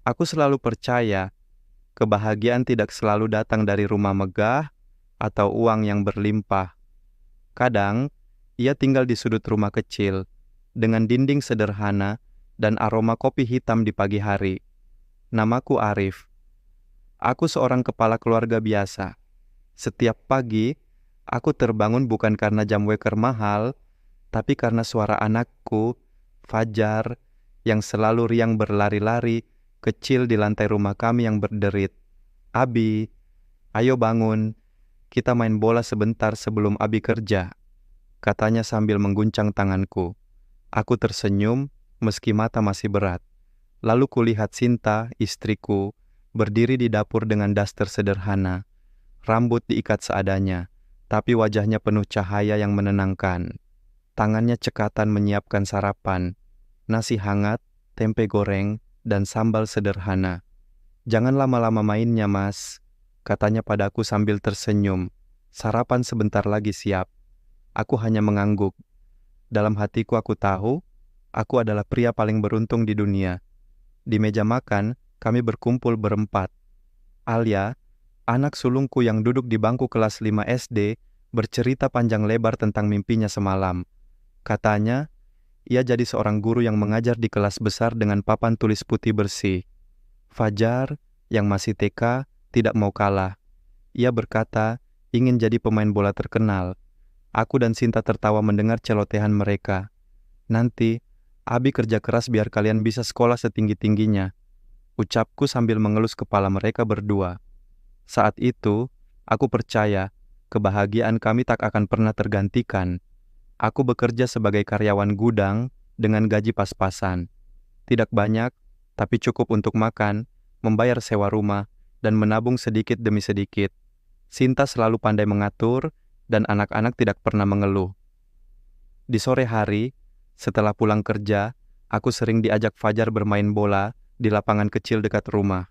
Aku selalu percaya kebahagiaan tidak selalu datang dari rumah megah atau uang yang berlimpah. Kadang, ia tinggal di sudut rumah kecil, dengan dinding sederhana dan aroma kopi hitam di pagi hari. Namaku Arif. Aku seorang kepala keluarga biasa. Setiap pagi, aku terbangun bukan karena jam weker mahal, tapi karena suara anakku, Fajar, yang selalu riang berlari-lari kecil di lantai rumah kami yang berderit. Abi, ayo bangun, kita main bola sebentar sebelum Abi kerja, katanya sambil mengguncang tanganku. Aku tersenyum meski mata masih berat. Lalu kulihat Sinta, istriku, berdiri di dapur dengan daster sederhana. Rambut diikat seadanya, tapi wajahnya penuh cahaya yang menenangkan. Tangannya cekatan menyiapkan sarapan, nasi hangat, tempe goreng, dan sambal sederhana. Jangan lama-lama mainnya, Mas, katanya padaku sambil tersenyum. Sarapan sebentar lagi siap. Aku hanya mengangguk. Dalam hatiku aku tahu, aku adalah pria paling beruntung di dunia. Di meja makan, kami berkumpul berempat. Alia, anak sulungku yang duduk di bangku kelas 5 SD, bercerita panjang lebar tentang mimpinya semalam. Katanya, ia jadi seorang guru yang mengajar di kelas besar dengan papan tulis putih bersih. Fajar, yang masih TK, tidak mau kalah. Ia berkata, ingin jadi pemain bola terkenal. Aku dan Sinta tertawa mendengar celotehan mereka. Nanti, Abi kerja keras biar kalian bisa sekolah setinggi-tingginya, ucapku sambil mengelus kepala mereka berdua. Saat itu, aku percaya kebahagiaan kami tak akan pernah tergantikan. Aku bekerja sebagai karyawan gudang dengan gaji pas-pasan. Tidak banyak, tapi cukup untuk makan, membayar sewa rumah, dan menabung sedikit demi sedikit. Sinta selalu pandai mengatur, dan anak-anak tidak pernah mengeluh. Di sore hari, setelah pulang kerja, aku sering diajak Fajar bermain bola di lapangan kecil dekat rumah.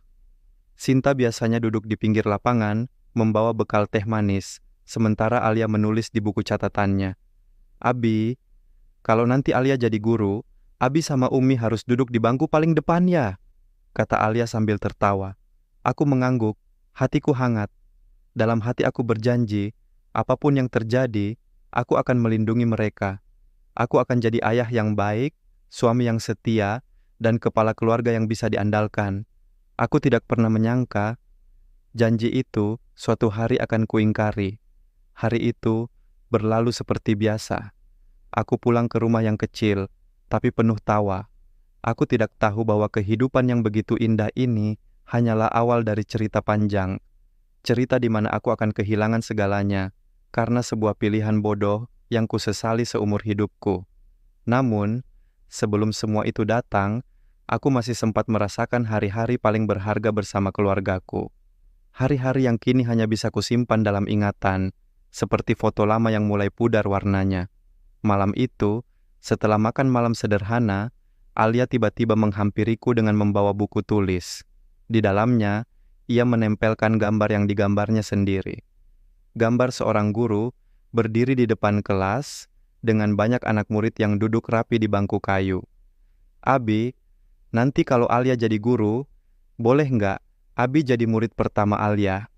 Sinta biasanya duduk di pinggir lapangan, membawa bekal teh manis, sementara Alia menulis di buku catatannya. Abi, kalau nanti Alia jadi guru, Abi sama Umi harus duduk di bangku paling depan ya, kata Alia sambil tertawa. Aku mengangguk, hatiku hangat. Dalam hati aku berjanji, apapun yang terjadi, aku akan melindungi mereka. Aku akan jadi ayah yang baik, suami yang setia, dan kepala keluarga yang bisa diandalkan. Aku tidak pernah menyangka, janji itu suatu hari akan kuingkari. Hari itu berlalu seperti biasa. Aku pulang ke rumah yang kecil, tapi penuh tawa. Aku tidak tahu bahwa kehidupan yang begitu indah ini hanyalah awal dari cerita panjang. Cerita di mana aku akan kehilangan segalanya, karena sebuah pilihan bodoh yang kusesali seumur hidupku. Namun, sebelum semua itu datang, aku masih sempat merasakan hari-hari paling berharga bersama keluargaku. Hari-hari yang kini hanya bisa kusimpan dalam ingatan, seperti foto lama yang mulai pudar warnanya. Malam itu, setelah makan malam sederhana, Alia tiba-tiba menghampiriku dengan membawa buku tulis. Di dalamnya, ia menempelkan gambar yang digambarnya sendiri. Gambar seorang guru berdiri di depan kelas dengan banyak anak murid yang duduk rapi di bangku kayu. Abi, nanti kalau Alia jadi guru, boleh nggak Abi jadi murid pertama Alia?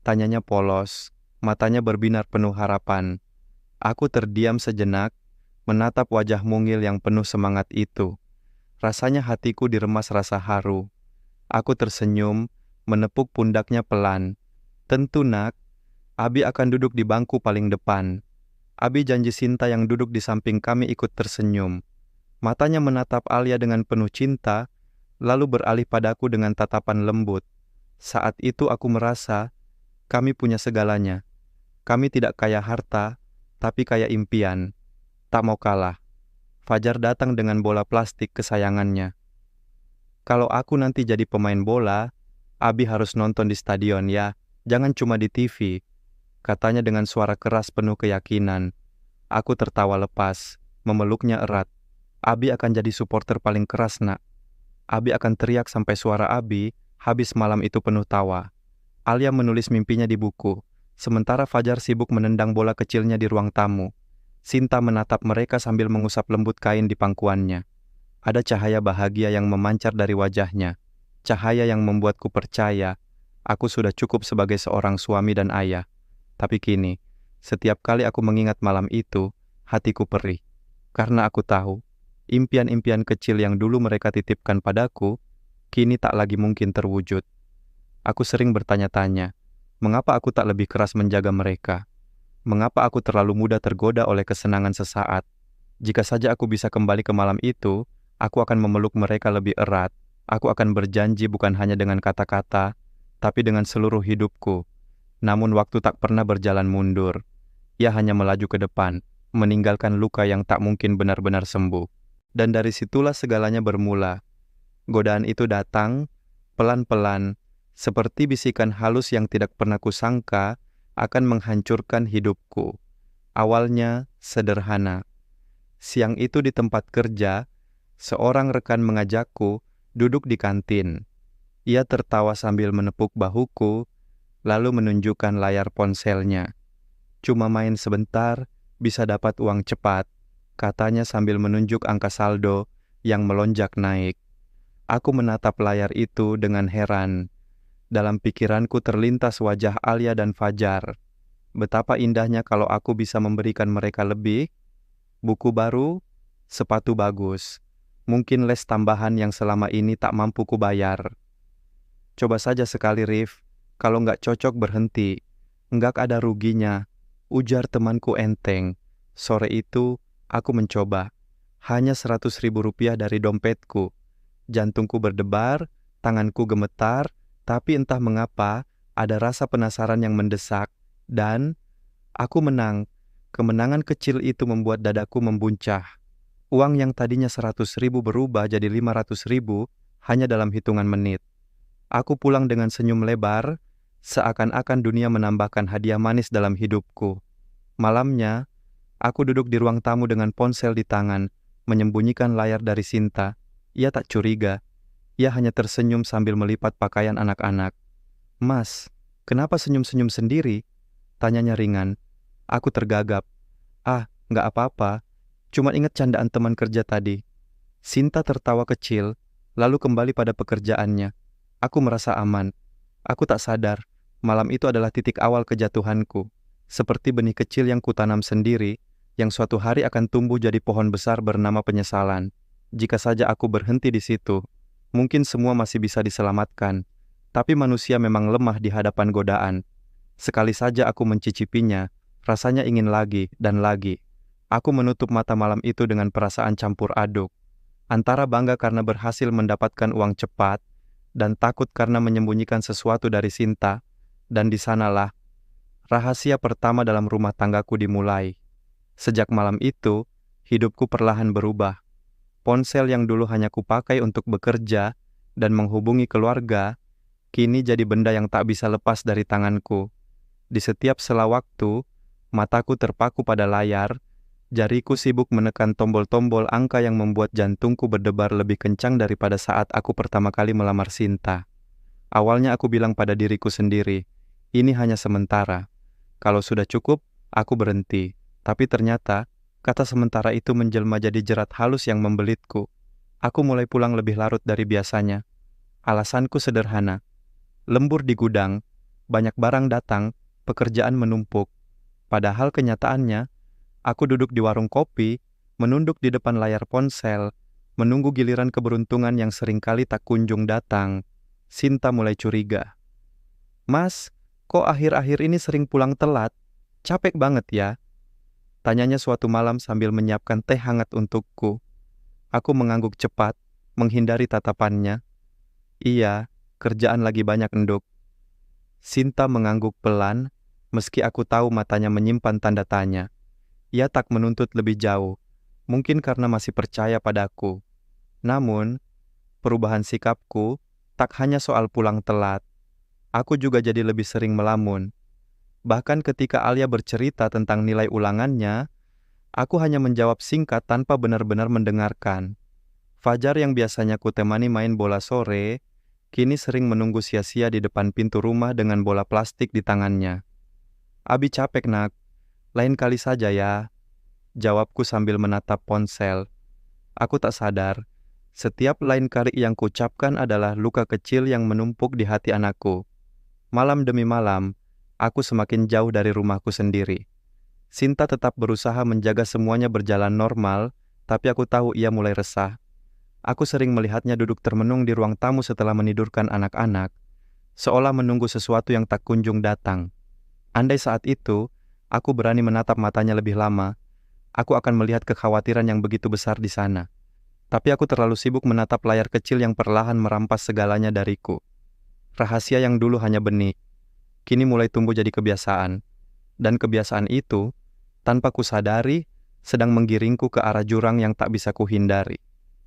Tanyanya polos, matanya berbinar penuh harapan. Aku terdiam sejenak, menatap wajah mungil yang penuh semangat itu. Rasanya hatiku diremas rasa haru. Aku tersenyum, menepuk pundaknya pelan. Tentu nak, Abi akan duduk di bangku paling depan. Abi janji Sinta yang duduk di samping kami ikut tersenyum. Matanya menatap Alia dengan penuh cinta, lalu beralih padaku dengan tatapan lembut. Saat itu aku merasa, kami punya segalanya. Kami tidak kaya harta, tapi kaya impian. Tak mau kalah. Fajar datang dengan bola plastik kesayangannya. Kalau aku nanti jadi pemain bola, Abi harus nonton di stadion ya, jangan cuma di TV. Katanya dengan suara keras penuh keyakinan. Aku tertawa lepas, memeluknya erat. Abi akan jadi supporter paling keras, nak. Abi akan teriak sampai suara Abi habis malam itu penuh tawa. Alia menulis mimpinya di buku, sementara Fajar sibuk menendang bola kecilnya di ruang tamu. Sinta menatap mereka sambil mengusap lembut kain di pangkuannya. Ada cahaya bahagia yang memancar dari wajahnya. cahaya yang membuatku percaya aku sudah cukup sebagai seorang suami dan ayah. Tapi kini, setiap kali aku mengingat malam itu, hatiku perih. Karena aku tahu, impian-impian kecil yang dulu mereka titipkan padaku, kini tak lagi mungkin terwujud. Aku sering bertanya-tanya, mengapa aku tak lebih keras menjaga mereka? Mengapa aku terlalu mudah tergoda oleh kesenangan sesaat? Jika saja aku bisa kembali ke malam itu, aku akan memeluk mereka lebih erat. Aku akan berjanji bukan hanya dengan kata-kata, tapi dengan seluruh hidupku. Namun waktu tak pernah berjalan mundur. Ia hanya melaju ke depan, meninggalkan luka yang tak mungkin benar-benar sembuh. Dan dari situlah segalanya bermula. Godaan itu datang, pelan-pelan, seperti bisikan halus yang tidak pernah kusangka akan menghancurkan hidupku. Awalnya sederhana. Siang itu di tempat kerja, seorang rekan mengajakku duduk di kantin. Ia tertawa sambil menepuk bahuku, lalu menunjukkan layar ponselnya. Cuma main sebentar, bisa dapat uang cepat, katanya sambil menunjuk angka saldo yang melonjak naik. Aku menatap layar itu dengan heran. Dalam pikiranku terlintas wajah Alia dan Fajar. Betapa indahnya kalau aku bisa memberikan mereka lebih. Buku baru, sepatu bagus. Mungkin les tambahan yang selama ini tak mampu kubayar. Coba saja sekali, Rif. Kalau nggak cocok berhenti. Nggak ada ruginya. Ujar temanku enteng. Sore itu, aku mencoba. Hanya 100.000 rupiah dari dompetku. Jantungku berdebar, tanganku gemetar, tapi entah mengapa, ada rasa penasaran yang mendesak. Dan, aku menang. Kemenangan kecil itu membuat dadaku membuncah. Uang yang tadinya 100.000 berubah jadi 500.000 hanya dalam hitungan menit. Aku pulang dengan senyum lebar, seakan-akan dunia menambahkan hadiah manis dalam hidupku. Malamnya, aku duduk di ruang tamu dengan ponsel di tangan, menyembunyikan layar dari Sinta. Ia tak curiga. Ia hanya tersenyum sambil melipat pakaian anak-anak. "Mas, kenapa senyum-senyum sendiri?" Tanyanya ringan. Aku tergagap. "Ah, nggak apa-apa. Cuma ingat candaan teman kerja tadi." Sinta tertawa kecil, lalu kembali pada pekerjaannya. Aku merasa aman. Aku tak sadar, malam itu adalah titik awal kejatuhanku. Seperti benih kecil yang kutanam sendiri, yang suatu hari akan tumbuh jadi pohon besar bernama penyesalan. Jika saja aku berhenti di situ, mungkin semua masih bisa diselamatkan. Tapi manusia memang lemah di hadapan godaan. Sekali saja aku mencicipinya, rasanya ingin lagi dan lagi. Aku menutup mata malam itu dengan perasaan campur aduk. Antara bangga karena berhasil mendapatkan uang cepat, dan takut karena menyembunyikan sesuatu dari Sinta. Dan di sanalah, rahasia pertama dalam rumah tanggaku dimulai. Sejak malam itu, hidupku perlahan berubah. Ponsel yang dulu hanya kupakai untuk bekerja dan menghubungi keluarga, kini jadi benda yang tak bisa lepas dari tanganku. Di setiap sela waktu, mataku terpaku pada layar, jariku sibuk menekan tombol-tombol angka yang membuat jantungku berdebar lebih kencang daripada saat aku pertama kali melamar Sinta. Awalnya aku bilang pada diriku sendiri, ini hanya sementara. Kalau sudah cukup, aku berhenti. Tapi ternyata, kata sementara itu menjelma jadi jerat halus yang membelitku. Aku mulai pulang lebih larut dari biasanya. Alasanku sederhana. Lembur di gudang, banyak barang datang, pekerjaan menumpuk. Padahal kenyataannya, aku duduk di warung kopi, menunduk di depan layar ponsel, menunggu giliran keberuntungan yang seringkali tak kunjung datang. Sinta mulai curiga. "Mas, kok akhir-akhir ini sering pulang telat? Capek banget ya?" Tanyanya suatu malam sambil menyiapkan teh hangat untukku. Aku mengangguk cepat, menghindari tatapannya. "Iya, kerjaan lagi banyak, Nduk." Sinta mengangguk pelan, meski aku tahu matanya menyimpan tanda tanya. Ia tak menuntut lebih jauh, mungkin karena masih percaya padaku. Namun, perubahan sikapku tak hanya soal pulang telat. Aku juga jadi lebih sering melamun. Bahkan ketika Alia bercerita tentang nilai ulangannya, aku hanya menjawab singkat tanpa benar-benar mendengarkan. Fajar yang biasanya kutemani main bola sore, kini sering menunggu sia-sia di depan pintu rumah dengan bola plastik di tangannya. "Abi capek, Nak. Lain kali saja ya," jawabku sambil menatap ponsel. Aku tak sadar, Setiap lain kali yang kuucapkan adalah luka kecil yang menumpuk di hati anakku. Malam demi malam, aku semakin jauh dari rumahku sendiri. Sinta tetap berusaha menjaga semuanya berjalan normal, tapi aku tahu ia mulai resah. Aku sering melihatnya duduk termenung di ruang tamu setelah menidurkan anak-anak, seolah menunggu sesuatu yang tak kunjung datang. Andai saat itu, aku berani menatap matanya lebih lama, aku akan melihat kekhawatiran yang begitu besar di sana. Tapi aku terlalu sibuk menatap layar kecil yang perlahan merampas segalanya dariku. Rahasia yang dulu hanya benih, kini mulai tumbuh jadi kebiasaan. Dan kebiasaan itu, tanpa kusadari, sedang menggiringku ke arah jurang yang tak bisa kuhindari.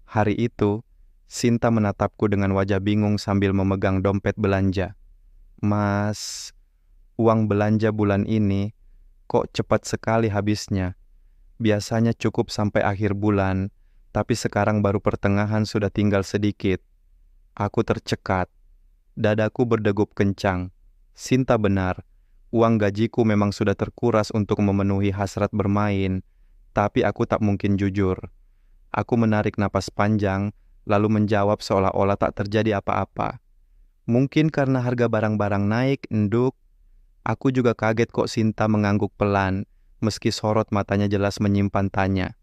Hari itu, Sinta menatapku dengan wajah bingung sambil memegang dompet belanja. Mas, uang belanja bulan ini kok cepat sekali habisnya. Biasanya cukup sampai akhir bulan, tapi sekarang baru pertengahan sudah tinggal sedikit. Aku tercekat. Dadaku berdegup kencang. Sinta benar, uang gajiku memang sudah terkuras untuk memenuhi hasrat bermain, tapi aku tak mungkin jujur. Aku menarik napas panjang, lalu menjawab seolah-olah tak terjadi apa-apa. Mungkin karena harga barang-barang naik, Nduk. Aku juga kaget kok Sinta mengangguk pelan, meski sorot matanya jelas menyimpan tanya.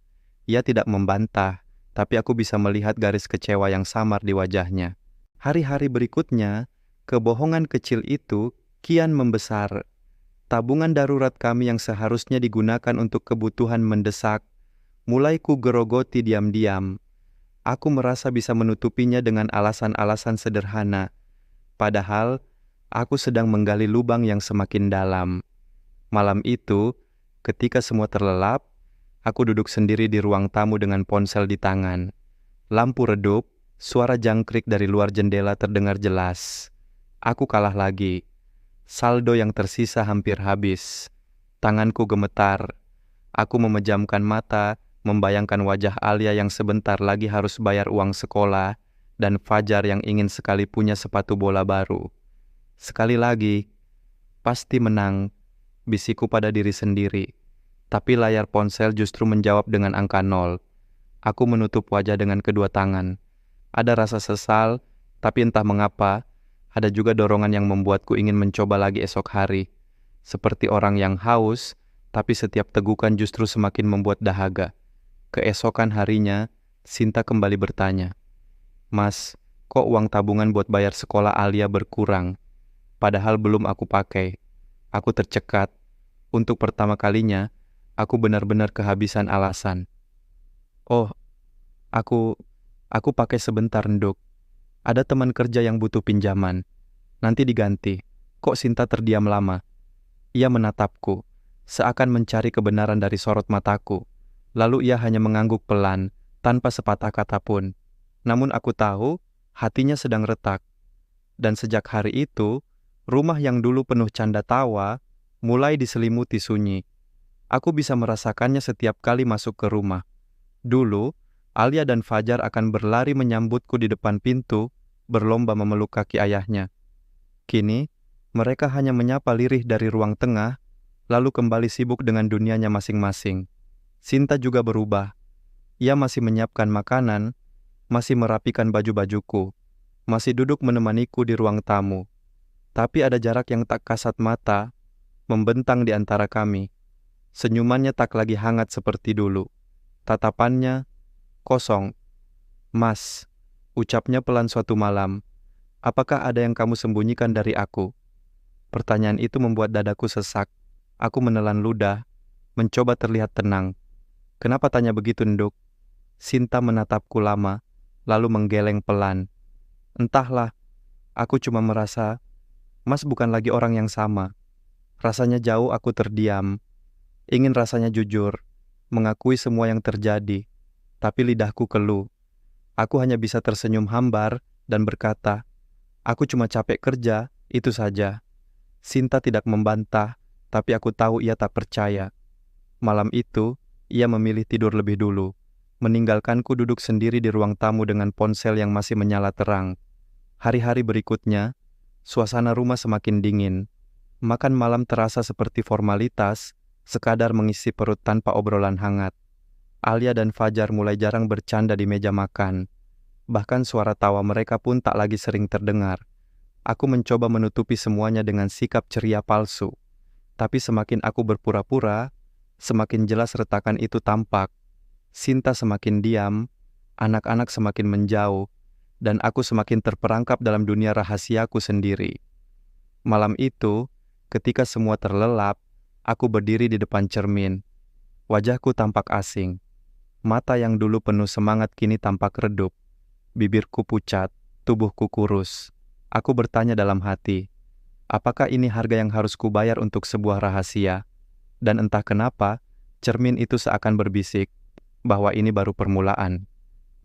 Ia tidak membantah, tapi aku bisa melihat garis kecewa yang samar di wajahnya. Hari-hari berikutnya, kebohongan kecil itu kian membesar. Tabungan darurat kami yang seharusnya digunakan untuk kebutuhan mendesak, mulai ku gerogoti diam-diam. Aku merasa bisa menutupinya dengan alasan-alasan sederhana. Padahal, aku sedang menggali lubang yang semakin dalam. Malam itu, ketika semua terlelap, aku duduk sendiri di ruang tamu dengan ponsel di tangan. Lampu redup, suara jangkrik dari luar jendela terdengar jelas. Aku kalah lagi. Saldo yang tersisa hampir habis. Tanganku gemetar. Aku memejamkan mata, membayangkan wajah Alia yang sebentar lagi harus bayar uang sekolah, dan Fajar yang ingin sekali punya sepatu bola baru. Sekali lagi, pasti menang, bisikku pada diri sendiri. Tapi layar ponsel justru menjawab dengan angka 0. Aku menutup wajah dengan kedua tangan. Ada rasa sesal, tapi entah mengapa, ada juga dorongan yang membuatku ingin mencoba lagi esok hari. Seperti orang yang haus, tapi setiap tegukan justru semakin membuat dahaga. Keesokan harinya, Sinta kembali bertanya, "Mas, kok uang tabungan buat bayar sekolah Alia berkurang? Padahal belum aku pakai." Aku tercekat. Untuk pertama kalinya, aku benar-benar kehabisan alasan. "Oh, aku pakai sebentar, Nduk. Ada teman kerja yang butuh pinjaman. Nanti diganti." Kok Sinta terdiam lama? Ia menatapku, seakan mencari kebenaran dari sorot mataku. Lalu ia hanya mengangguk pelan, tanpa sepatah kata pun. Namun aku tahu, hatinya sedang retak. Dan sejak hari itu, rumah yang dulu penuh canda tawa, mulai diselimuti sunyi. Aku bisa merasakannya setiap kali masuk ke rumah. Dulu, Alia dan Fajar akan berlari menyambutku di depan pintu, berlomba memeluk kaki ayahnya. Kini, mereka hanya menyapa lirih dari ruang tengah, lalu kembali sibuk dengan dunianya masing-masing. Sinta juga berubah. Ia masih menyiapkan makanan, masih merapikan baju-bajuku, masih duduk menemaniku di ruang tamu. Tapi ada jarak yang tak kasat mata, membentang di antara kami. Senyumannya tak lagi hangat seperti dulu. Tatapannya kosong. "Mas," ucapnya pelan suatu malam, "apakah ada yang kamu sembunyikan dari aku?" Pertanyaan itu membuat dadaku sesak. Aku menelan ludah, mencoba terlihat tenang. "Kenapa tanya begitu, Nduk?" Sinta menatapku lama, lalu menggeleng pelan. "Entahlah, aku cuma merasa, Mas bukan lagi orang yang sama." Rasanya jauh aku terdiam. Ingin rasanya jujur, mengakui semua yang terjadi. Tapi lidahku keluh. Aku hanya bisa tersenyum hambar dan berkata, "Aku cuma capek kerja, itu saja." Sinta tidak membantah, tapi aku tahu ia tak percaya. Malam itu, ia memilih tidur lebih dulu, meninggalkanku duduk sendiri di ruang tamu dengan ponsel yang masih menyala terang. Hari-hari berikutnya, suasana rumah semakin dingin. Makan malam terasa seperti formalitas, sekadar mengisi perut tanpa obrolan hangat. Alia dan Fajar mulai jarang bercanda di meja makan. Bahkan suara tawa mereka pun tak lagi sering terdengar. Aku mencoba menutupi semuanya dengan sikap ceria palsu. Tapi semakin aku berpura-pura, semakin jelas retakan itu tampak. Sinta semakin diam, anak-anak semakin menjauh, dan aku semakin terperangkap dalam dunia rahasiaku sendiri. Malam itu, ketika semua terlelap, aku berdiri di depan cermin. Wajahku tampak asing. Mata yang dulu penuh semangat kini tampak redup. Bibirku pucat, tubuhku kurus. Aku bertanya dalam hati, apakah ini harga yang harus kubayar untuk sebuah rahasia? Dan entah kenapa, cermin itu seakan berbisik bahwa ini baru permulaan.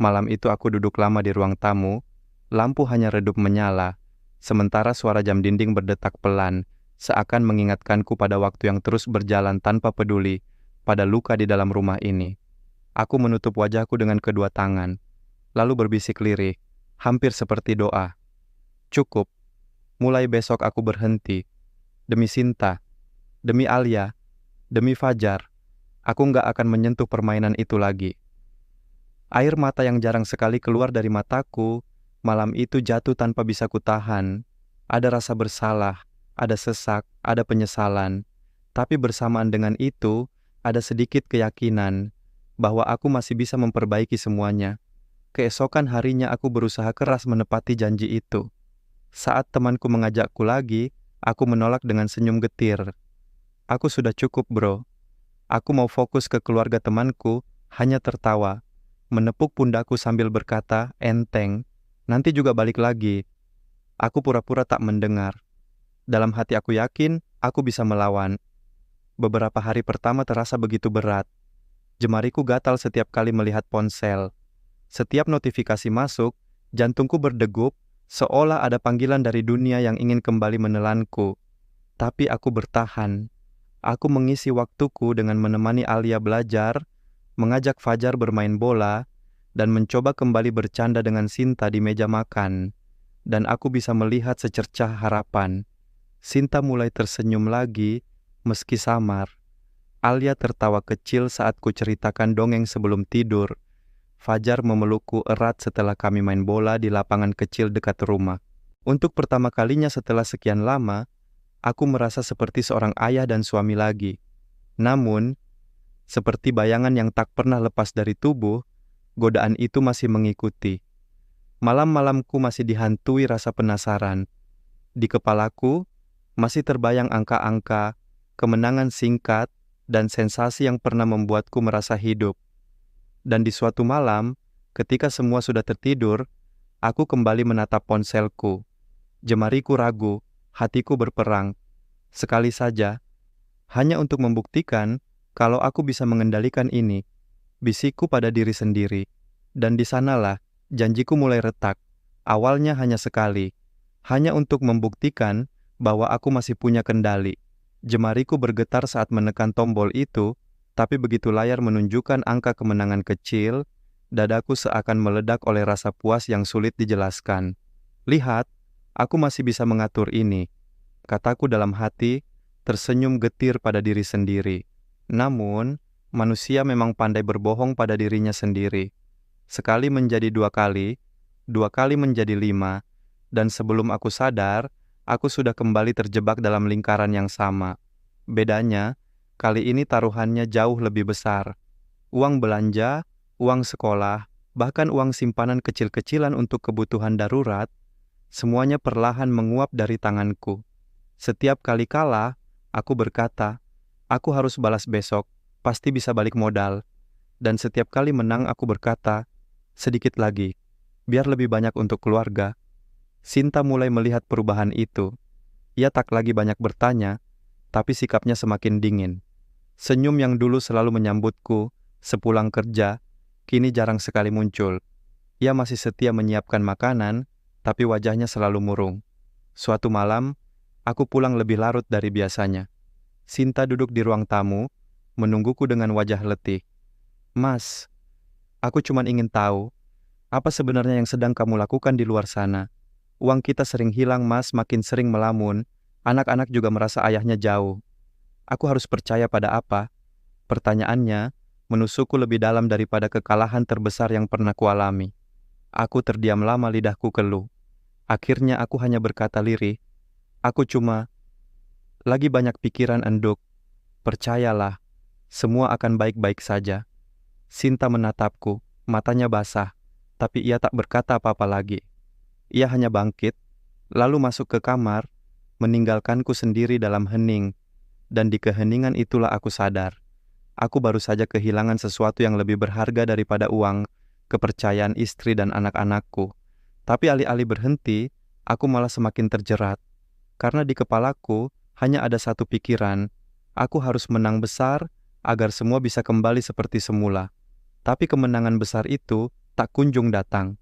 Malam itu aku duduk lama di ruang tamu, lampu hanya redup menyala, sementara suara jam dinding berdetak pelan, seakan mengingatkanku pada waktu yang terus berjalan tanpa peduli pada luka di dalam rumah ini. Aku menutup wajahku dengan kedua tangan, lalu berbisik lirih, hampir seperti doa. Cukup, mulai besok aku berhenti. Demi Sinta, demi Alia, demi Fajar, aku nggak akan menyentuh permainan itu lagi. Air mata yang jarang sekali keluar dari mataku, malam itu jatuh tanpa bisa kutahan. Ada rasa bersalah, ada sesak, ada penyesalan. Tapi bersamaan dengan itu, ada sedikit keyakinan bahwa aku masih bisa memperbaiki semuanya. Keesokan harinya aku berusaha keras menepati janji itu. Saat temanku mengajakku lagi, aku menolak dengan senyum getir. Aku sudah cukup, bro. Aku mau fokus ke keluarga temanku, hanya tertawa. Menepuk pundakku sambil berkata, enteng, nanti juga balik lagi. Aku pura-pura tak mendengar. Dalam hati aku yakin, aku bisa melawan. Beberapa hari pertama terasa begitu berat. Jemariku gatal setiap kali melihat ponsel. Setiap notifikasi masuk, jantungku berdegup, seolah ada panggilan dari dunia yang ingin kembali menelanku. Tapi aku bertahan. Aku mengisi waktuku dengan menemani Alia belajar, mengajak Fajar bermain bola, dan mencoba kembali bercanda dengan Sinta di meja makan. Dan aku bisa melihat secercah harapan. Sinta mulai tersenyum lagi, meski samar. Alia tertawa kecil saat ku ceritakan dongeng sebelum tidur. Fajar memelukku erat setelah kami main bola di lapangan kecil dekat rumah. Untuk pertama kalinya setelah sekian lama, aku merasa seperti seorang ayah dan suami lagi. Namun, seperti bayangan yang tak pernah lepas dari tubuh, godaan itu masih mengikuti. Malam-malamku masih dihantui rasa penasaran. Di kepalaku, masih terbayang angka-angka, kemenangan singkat, dan sensasi yang pernah membuatku merasa hidup. Dan di suatu malam, ketika semua sudah tertidur, aku kembali menatap ponselku. Jemariku ragu, hatiku berperang. Sekali saja, hanya untuk membuktikan kalau aku bisa mengendalikan ini, bisikku pada diri sendiri. Dan di sanalah janjiku mulai retak. Awalnya hanya sekali, hanya untuk membuktikan bahwa aku masih punya kendali. Jemariku bergetar saat menekan tombol itu, tapi begitu layar menunjukkan angka kemenangan kecil, dadaku seakan meledak oleh rasa puas yang sulit dijelaskan. Lihat, aku masih bisa mengatur ini, kataku dalam hati, tersenyum getir pada diri sendiri. Namun, manusia memang pandai berbohong pada dirinya sendiri. Sekali menjadi dua kali menjadi 5, dan sebelum aku sadar, aku sudah kembali terjebak dalam lingkaran yang sama. Bedanya, kali ini taruhannya jauh lebih besar. Uang belanja, uang sekolah, bahkan uang simpanan kecil-kecilan untuk kebutuhan darurat, semuanya perlahan menguap dari tanganku. Setiap kali kalah, aku berkata, aku harus balas besok, pasti bisa balik modal. Dan setiap kali menang aku berkata, sedikit lagi, biar lebih banyak untuk keluarga. Sinta mulai melihat perubahan itu. Ia tak lagi banyak bertanya, tapi sikapnya semakin dingin. Senyum yang dulu selalu menyambutku, sepulang kerja, kini jarang sekali muncul. Ia masih setia menyiapkan makanan, tapi wajahnya selalu murung. Suatu malam, aku pulang lebih larut dari biasanya. Sinta duduk di ruang tamu, menungguku dengan wajah letih. Mas, aku cuma ingin tahu, apa sebenarnya yang sedang kamu lakukan di luar sana? Uang kita sering hilang, Mas, makin sering melamun. Anak-anak juga merasa ayahnya jauh. Aku harus percaya pada apa? Pertanyaannya menusukku lebih dalam daripada kekalahan terbesar yang pernah kualami. Aku terdiam lama, lidahku keluh. Akhirnya aku hanya berkata lirih, aku cuma lagi banyak pikiran, Enduk. Percayalah, semua akan baik-baik saja. Sinta menatapku, matanya basah, tapi ia tak berkata apa-apa lagi. Ia hanya bangkit, lalu masuk ke kamar, meninggalkanku sendiri dalam hening, dan di keheningan itulah aku sadar. Aku baru saja kehilangan sesuatu yang lebih berharga daripada uang, kepercayaan istri dan anak-anakku. Tapi alih-alih berhenti, aku malah semakin terjerat. Karena di kepalaku hanya ada satu pikiran, aku harus menang besar agar semua bisa kembali seperti semula. Tapi kemenangan besar itu tak kunjung datang.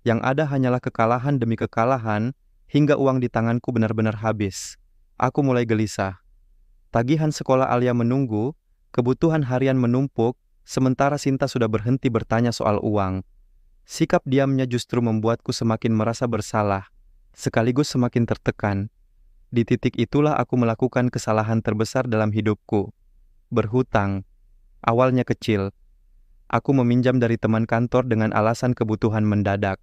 Yang ada hanyalah kekalahan demi kekalahan, hingga uang di tanganku benar-benar habis. Aku mulai gelisah. Tagihan sekolah Alia menunggu, kebutuhan harian menumpuk, sementara Sinta sudah berhenti bertanya soal uang. Sikap diamnya justru membuatku semakin merasa bersalah, sekaligus semakin tertekan. Di titik itulah aku melakukan kesalahan terbesar dalam hidupku. Berhutang. Awalnya kecil. Aku meminjam dari teman kantor dengan alasan kebutuhan mendadak.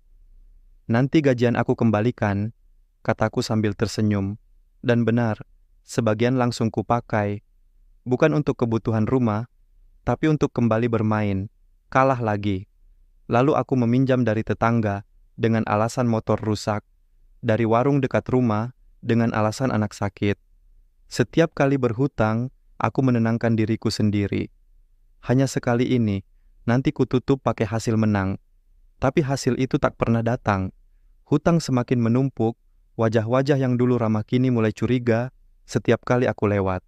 Nanti gajian aku kembalikan, kataku sambil tersenyum. Dan benar, sebagian langsung kupakai. Bukan untuk kebutuhan rumah, tapi untuk kembali bermain. Kalah lagi. Lalu aku meminjam dari tetangga dengan alasan motor rusak. Dari warung dekat rumah dengan alasan anak sakit. Setiap kali berhutang, aku menenangkan diriku sendiri. Hanya sekali ini, nanti kututup pakai hasil menang. Tapi hasil itu tak pernah datang. Hutang semakin menumpuk, wajah-wajah yang dulu ramah kini mulai curiga setiap kali aku lewat.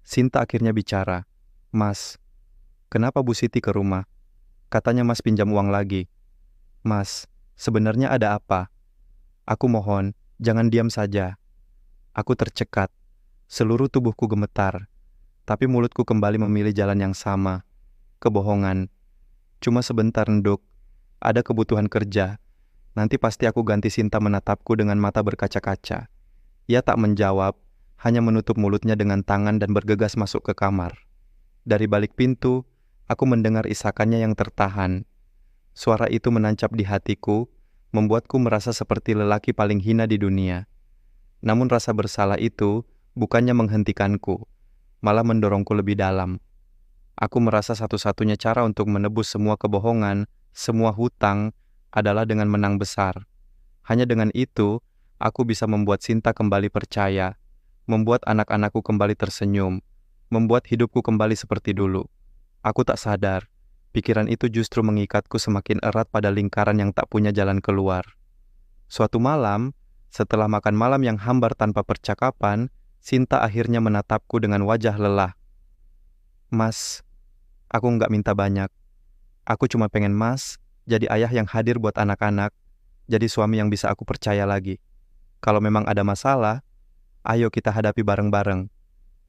Sinta akhirnya bicara. Mas, kenapa Bu Siti ke rumah? Katanya Mas pinjam uang lagi. Mas, sebenarnya ada apa? Aku mohon, jangan diam saja. Aku tercekat. Seluruh tubuhku gemetar. Tapi mulutku kembali memilih jalan yang sama. Kebohongan. Cuma sebentar, Nduk. Ada kebutuhan kerja. Nanti pasti aku ganti. Sinta menatapku dengan mata berkaca-kaca. Ia tak menjawab, hanya menutup mulutnya dengan tangan dan bergegas masuk ke kamar. Dari balik pintu, aku mendengar isakannya yang tertahan. Suara itu menancap di hatiku, membuatku merasa seperti lelaki paling hina di dunia. Namun rasa bersalah itu bukannya menghentikanku, malah mendorongku lebih dalam. Aku merasa satu-satunya cara untuk menebus semua kebohongan, semua hutang, adalah dengan menang besar. Hanya dengan itu, aku bisa membuat Sinta kembali percaya, membuat anak-anakku kembali tersenyum, membuat hidupku kembali seperti dulu. Aku tak sadar, pikiran itu justru mengikatku semakin erat pada lingkaran yang tak punya jalan keluar. Suatu malam, setelah makan malam yang hambar tanpa percakapan, Sinta akhirnya menatapku dengan wajah lelah. Mas, aku nggak minta banyak. Aku cuma pengen Mas jadi ayah yang hadir buat anak-anak, jadi suami yang bisa aku percaya lagi. Kalau memang ada masalah, ayo kita hadapi bareng-bareng.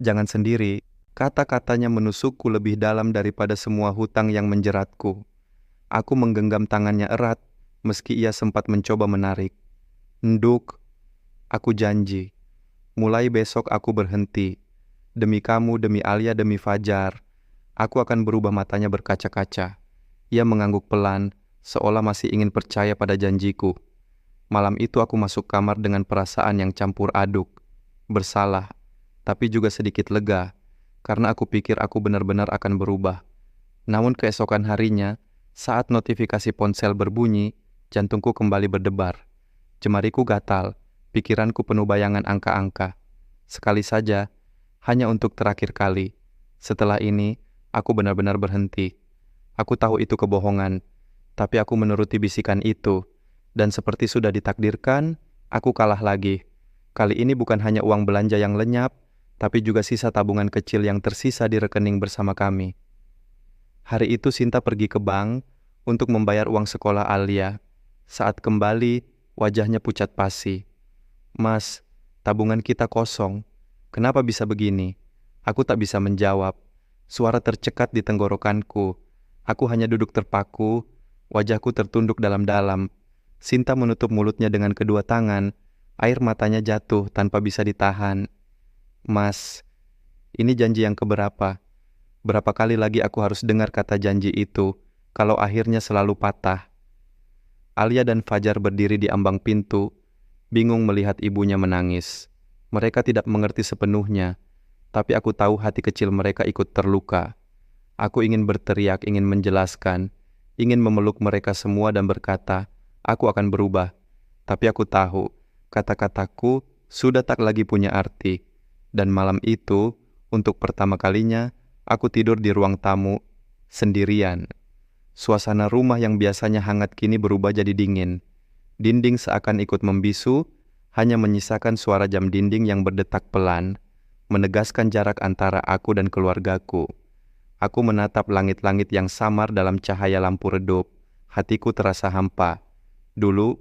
Jangan sendiri. Kata-katanya menusukku lebih dalam daripada semua hutang yang menjeratku. Aku menggenggam tangannya erat, meski ia sempat mencoba menarik. Nduk, aku janji. Mulai besok aku berhenti. Demi kamu, demi Alia, demi Fajar. Aku akan berubah. Matanya berkaca-kaca. Ia mengangguk pelan, seolah masih ingin percaya pada janjiku. Malam itu aku masuk kamar dengan perasaan yang campur aduk. Bersalah, tapi juga sedikit lega, karena aku pikir aku benar-benar akan berubah. Namun keesokan harinya, saat notifikasi ponsel berbunyi, jantungku kembali berdebar. Jemariku gatal, pikiranku penuh bayangan angka-angka. Sekali saja, hanya untuk terakhir kali. Setelah ini, aku benar-benar berhenti. Aku tahu itu kebohongan, tapi aku menuruti bisikan itu. Dan seperti sudah ditakdirkan, aku kalah lagi. Kali ini bukan hanya uang belanja yang lenyap, tapi juga sisa tabungan kecil yang tersisa di rekening bersama kami. Hari itu Sinta pergi ke bank untuk membayar uang sekolah Alia. Saat kembali, wajahnya pucat pasi. Mas, tabungan kita kosong. Kenapa bisa begini? Aku tak bisa menjawab. Suara tercekat di tenggorokanku. Aku hanya duduk terpaku, wajahku tertunduk dalam-dalam. Sinta menutup mulutnya dengan kedua tangan. Air matanya jatuh tanpa bisa ditahan. Mas, ini janji yang keberapa? Berapa kali lagi aku harus dengar kata janji itu, kalau akhirnya selalu patah? Alia dan Fajar berdiri di ambang pintu, bingung melihat ibunya menangis. Mereka tidak mengerti sepenuhnya, tapi aku tahu hati kecil mereka ikut terluka. Aku ingin berteriak, ingin menjelaskan, ingin memeluk mereka semua dan berkata, aku akan berubah. Tapi aku tahu, kata-kataku sudah tak lagi punya arti. Dan malam itu, untuk pertama kalinya, aku tidur di ruang tamu, sendirian. Suasana rumah yang biasanya hangat kini berubah jadi dingin. Dinding seakan ikut membisu, hanya menyisakan suara jam dinding yang berdetak pelan, menegaskan jarak antara aku dan keluargaku. Aku menatap langit-langit yang samar dalam cahaya lampu redup. Hatiku terasa hampa. Dulu,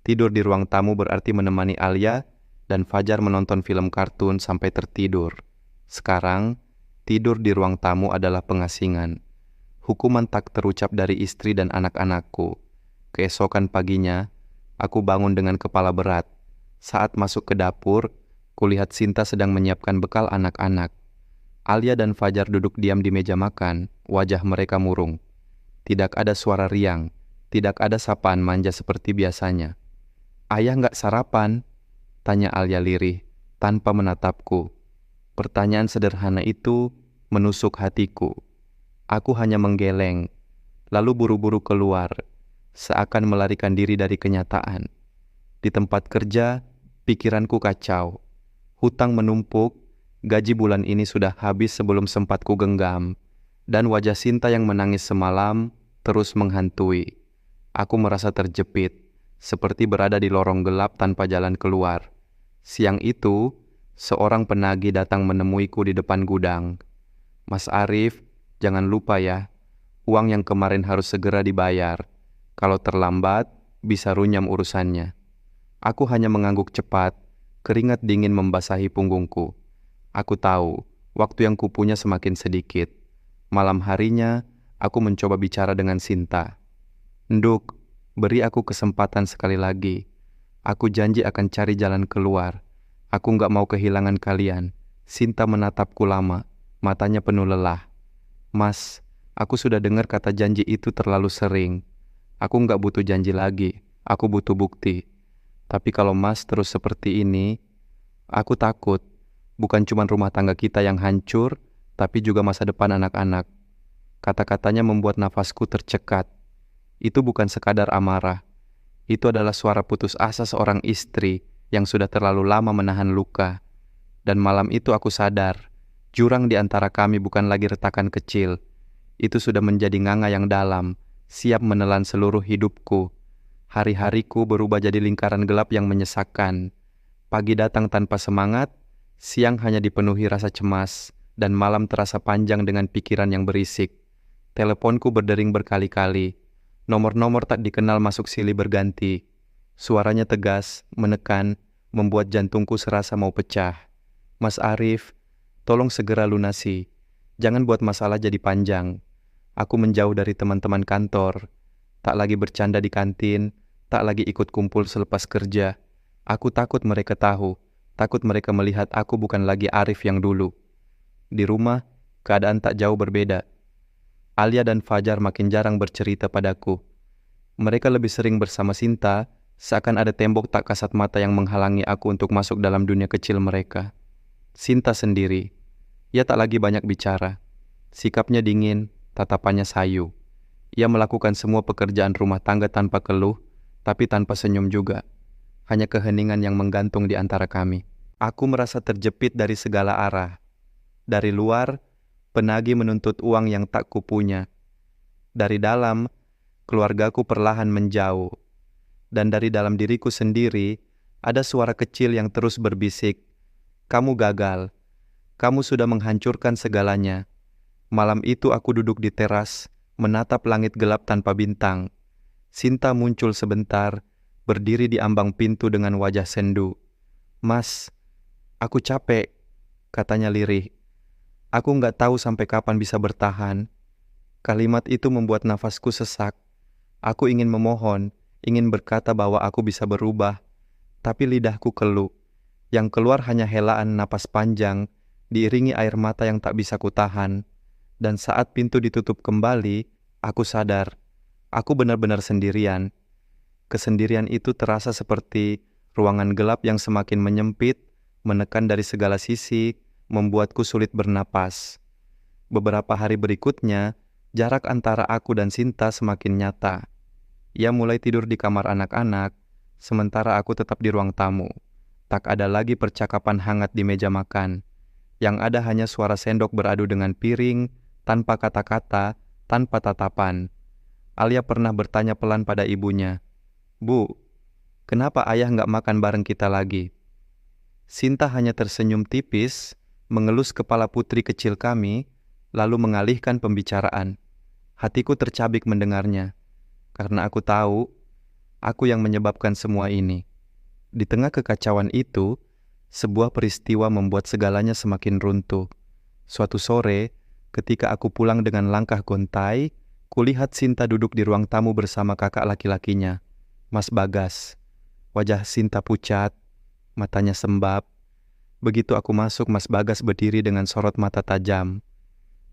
tidur di ruang tamu berarti menemani Alia dan Fajar menonton film kartun sampai tertidur. Sekarang, tidur di ruang tamu adalah pengasingan. Hukuman tak terucap dari istri dan anak-anakku. Keesokan paginya, aku bangun dengan kepala berat. Saat masuk ke dapur, kulihat Sinta sedang menyiapkan bekal anak-anak. Alia dan Fajar duduk diam di meja makan, wajah mereka murung. Tidak ada suara riang, tidak ada sapaan manja seperti biasanya. Ayah nggak sarapan? Tanya Alia lirih, tanpa menatapku. Pertanyaan sederhana itu menusuk hatiku. Aku hanya menggeleng, lalu buru-buru keluar, seakan melarikan diri dari kenyataan. Di tempat kerja, pikiranku kacau. Hutang menumpuk, gaji bulan ini sudah habis sebelum sempat ku genggam, dan wajah Sinta yang menangis semalam terus menghantui. Aku merasa terjepit, seperti berada di lorong gelap tanpa jalan keluar. Siang itu, seorang penagih datang menemuiku di depan gudang. Mas Arif, jangan lupa ya, uang yang kemarin harus segera dibayar. Kalau terlambat, bisa runyam urusannya. Aku hanya mengangguk cepat, keringat dingin membasahi punggungku. Aku tahu, waktu yang kupunya semakin sedikit. Malam harinya, aku mencoba bicara dengan Sinta. Nduk, beri aku kesempatan sekali lagi. Aku janji akan cari jalan keluar. Aku nggak mau kehilangan kalian. Sinta menatapku lama, matanya penuh lelah. Mas, aku sudah dengar kata janji itu terlalu sering. Aku nggak butuh janji lagi, aku butuh bukti. Tapi kalau Mas terus seperti ini, aku takut. Bukan cuma rumah tangga kita yang hancur, tapi juga masa depan anak-anak. Kata-katanya membuat nafasku tercekat. Itu bukan sekadar amarah. Itu adalah suara putus asa seorang istri yang sudah terlalu lama menahan luka. Dan malam itu aku sadar, jurang di antara kami bukan lagi retakan kecil. Itu sudah menjadi nganga yang dalam, siap menelan seluruh hidupku. Hari-hariku berubah jadi lingkaran gelap yang menyesakkan. Pagi datang tanpa semangat, siang hanya dipenuhi rasa cemas, dan malam terasa panjang dengan pikiran yang berisik. Teleponku berdering berkali-kali. Nomor-nomor tak dikenal masuk silih berganti. Suaranya tegas, menekan, membuat jantungku serasa mau pecah. Mas Arif, tolong segera lunasi. Jangan buat masalah jadi panjang. Aku menjauh dari teman-teman kantor. Tak lagi bercanda di kantin, tak lagi ikut kumpul selepas kerja. Aku takut mereka tahu, takut mereka melihat aku bukan lagi Arif yang dulu. Di rumah, keadaan tak jauh berbeda. Alia dan Fajar makin jarang bercerita padaku. Mereka lebih sering bersama Sinta, seakan ada tembok tak kasat mata yang menghalangi aku untuk masuk dalam dunia kecil mereka. Sinta sendiri, ia tak lagi banyak bicara. Sikapnya dingin, tatapannya sayu. Ia melakukan semua pekerjaan rumah tangga tanpa keluh, tapi tanpa senyum juga. Hanya keheningan yang menggantung di antara kami. Aku merasa terjepit dari segala arah. Dari luar, penagih menuntut uang yang tak kupunya. Dari dalam, keluargaku perlahan menjauh. Dan dari dalam diriku sendiri, ada suara kecil yang terus berbisik. Kamu gagal. Kamu sudah menghancurkan segalanya. Malam itu aku duduk di teras, menatap langit gelap tanpa bintang. Sinta muncul sebentar, berdiri di ambang pintu dengan wajah sendu. Mas, aku capek, katanya lirih. Aku nggak tahu sampai kapan bisa bertahan. Kalimat itu membuat nafasku sesak. Aku ingin memohon, ingin berkata bahwa aku bisa berubah. Tapi lidahku keluh. Yang keluar hanya helaan napas panjang, diiringi air mata yang tak bisa kutahan. Dan saat pintu ditutup kembali, aku sadar, aku benar-benar sendirian. Kesendirian itu terasa seperti ruangan gelap yang semakin menyempit, menekan dari segala sisi, membuatku sulit bernapas. Beberapa hari berikutnya, jarak antara aku dan Sinta semakin nyata. Ia mulai tidur di kamar anak-anak, sementara aku tetap di ruang tamu. Tak ada lagi percakapan hangat di meja makan. Yang ada hanya suara sendok beradu dengan piring, tanpa kata-kata, tanpa tatapan. Alia pernah bertanya pelan pada ibunya, "Bu, kenapa ayah nggak makan bareng kita lagi?" Sinta hanya tersenyum tipis, mengelus kepala putri kecil kami, lalu mengalihkan pembicaraan. Hatiku tercabik mendengarnya, karena aku tahu, aku yang menyebabkan semua ini. Di tengah kekacauan itu, sebuah peristiwa membuat segalanya semakin runtuh. Suatu sore, ketika aku pulang dengan langkah gontai, kulihat Sinta duduk di ruang tamu bersama kakak laki-lakinya, Mas Bagas. Wajah Sinta pucat, matanya sembab. Begitu aku masuk, Mas Bagas berdiri dengan sorot mata tajam.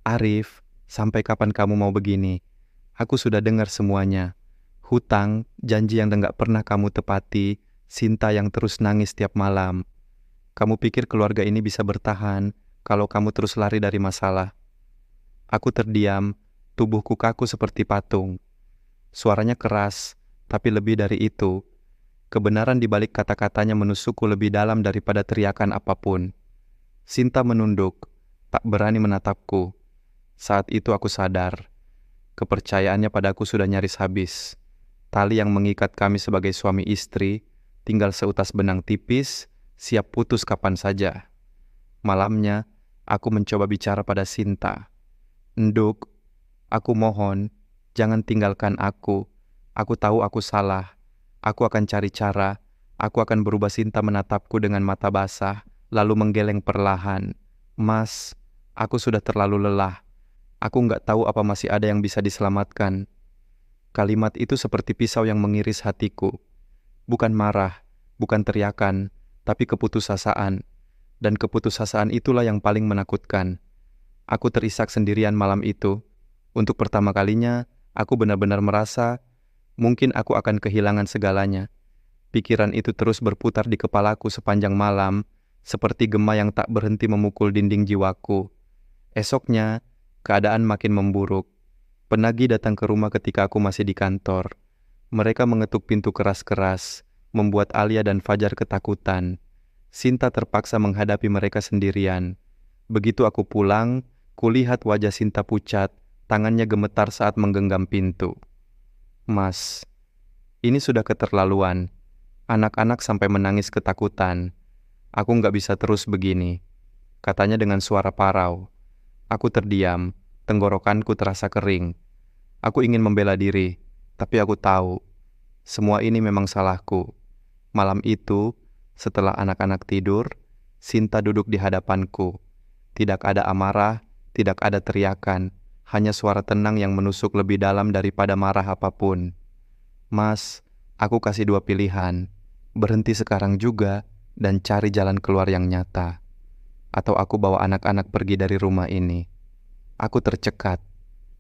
"Arif, sampai kapan kamu mau begini? Aku sudah dengar semuanya. Hutang, janji yang enggak pernah kamu tepati, Sinta yang terus nangis tiap malam. Kamu pikir keluarga ini bisa bertahan kalau kamu terus lari dari masalah?" Aku terdiam, tubuhku kaku seperti patung. Suaranya keras, tapi lebih dari itu, kebenaran di balik kata-katanya menusukku lebih dalam daripada teriakan apapun. Sinta menunduk, tak berani menatapku. Saat itu aku sadar, kepercayaannya padaku sudah nyaris habis. Tali yang mengikat kami sebagai suami istri tinggal seutas benang tipis, siap putus kapan saja. Malamnya, aku mencoba bicara pada Sinta. "Nduk, aku mohon, jangan tinggalkan aku. Aku tahu aku salah. Aku akan cari cara. Aku akan berubah." Sinta menatapku dengan mata basah, lalu menggeleng perlahan. "Mas, aku sudah terlalu lelah. Aku nggak tahu apa masih ada yang bisa diselamatkan." Kalimat itu seperti pisau yang mengiris hatiku. Bukan marah, bukan teriakan, tapi keputusasaan. Dan keputusasaan itulah yang paling menakutkan. Aku terisak sendirian malam itu. Untuk pertama kalinya, aku benar-benar merasa mungkin aku akan kehilangan segalanya. Pikiran itu terus berputar di kepalaku sepanjang malam, seperti gema yang tak berhenti memukul dinding jiwaku. Esoknya, keadaan makin memburuk. Penagih datang ke rumah ketika aku masih di kantor. Mereka mengetuk pintu keras-keras, membuat Alia dan Fajar ketakutan. Sinta terpaksa menghadapi mereka sendirian. Begitu aku pulang, kulihat wajah Sinta pucat, tangannya gemetar saat menggenggam pintu. "Mas, ini sudah keterlaluan. Anak-anak sampai menangis ketakutan. Aku nggak bisa terus begini," katanya dengan suara parau. Aku terdiam, tenggorokanku terasa kering. Aku ingin membela diri, tapi aku tahu, semua ini memang salahku. Malam itu, setelah anak-anak tidur, Sinta duduk di hadapanku. Tidak ada amarah, tidak ada teriakan, hanya suara tenang yang menusuk lebih dalam daripada marah apapun. "Mas, aku kasih dua pilihan. Berhenti sekarang juga dan cari jalan keluar yang nyata. Atau aku bawa anak-anak pergi dari rumah ini." Aku tercekat.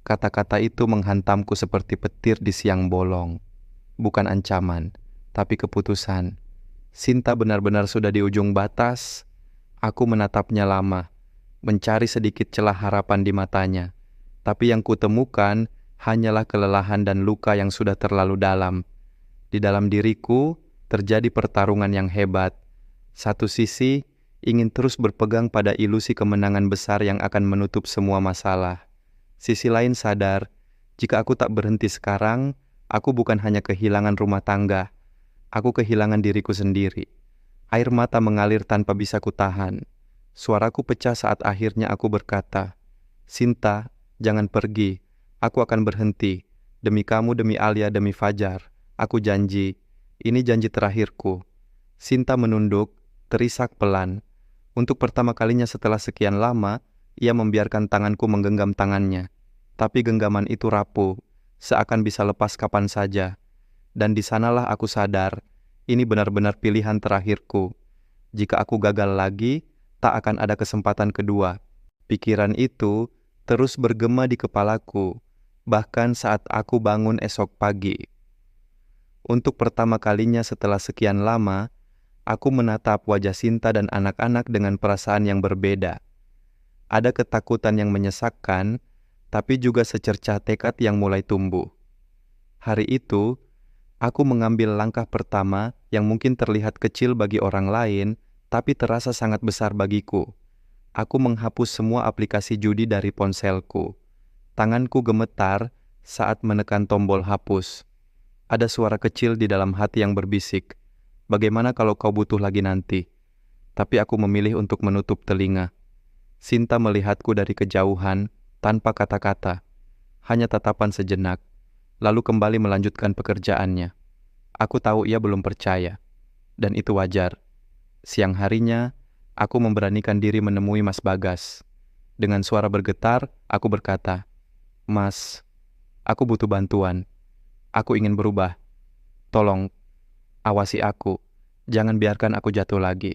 Kata-kata itu menghantamku seperti petir di siang bolong. Bukan ancaman, tapi keputusan. Sinta benar-benar sudah di ujung batas. Aku menatapnya lama, mencari sedikit celah harapan di matanya. Tapi yang kutemukan hanyalah kelelahan dan luka yang sudah terlalu dalam. Di dalam diriku terjadi pertarungan yang hebat. Satu sisi ingin terus berpegang pada ilusi kemenangan besar yang akan menutup semua masalah. Sisi lain sadar, jika aku tak berhenti sekarang, aku bukan hanya kehilangan rumah tangga, aku kehilangan diriku sendiri. Air mata mengalir tanpa bisa kutahan. Suaraku pecah saat akhirnya aku berkata, "Sinta, jangan pergi. Aku akan berhenti. Demi kamu, demi Alia, demi Fajar. Aku janji. Ini janji terakhirku." Sinta menunduk, terisak pelan. Untuk pertama kalinya setelah sekian lama, ia membiarkan tanganku menggenggam tangannya. Tapi genggaman itu rapuh, seakan bisa lepas kapan saja. Dan di sanalah aku sadar, ini benar-benar pilihan terakhirku. Jika aku gagal lagi, tak akan ada kesempatan kedua. Pikiran itu terus bergema di kepalaku, bahkan saat aku bangun esok pagi. Untuk pertama kalinya setelah sekian lama, aku menatap wajah Sinta dan anak-anak dengan perasaan yang berbeda. Ada ketakutan yang menyesakkan, tapi juga secercah tekad yang mulai tumbuh. Hari itu, aku mengambil langkah pertama yang mungkin terlihat kecil bagi orang lain, tapi terasa sangat besar bagiku. Aku menghapus semua aplikasi judi dari ponselku. Tanganku gemetar saat menekan tombol hapus. Ada suara kecil di dalam hati yang berbisik, "Bagaimana kalau kau butuh lagi nanti?" Tapi aku memilih untuk menutup telinga. Sinta melihatku dari kejauhan, tanpa kata-kata. Hanya tatapan sejenak, lalu kembali melanjutkan pekerjaannya. Aku tahu ia belum percaya, dan itu wajar. Siang harinya, aku memberanikan diri menemui Mas Bagas. Dengan suara bergetar, aku berkata, "Mas, aku butuh bantuan. Aku ingin berubah. Tolong, awasi aku. Jangan biarkan aku jatuh lagi."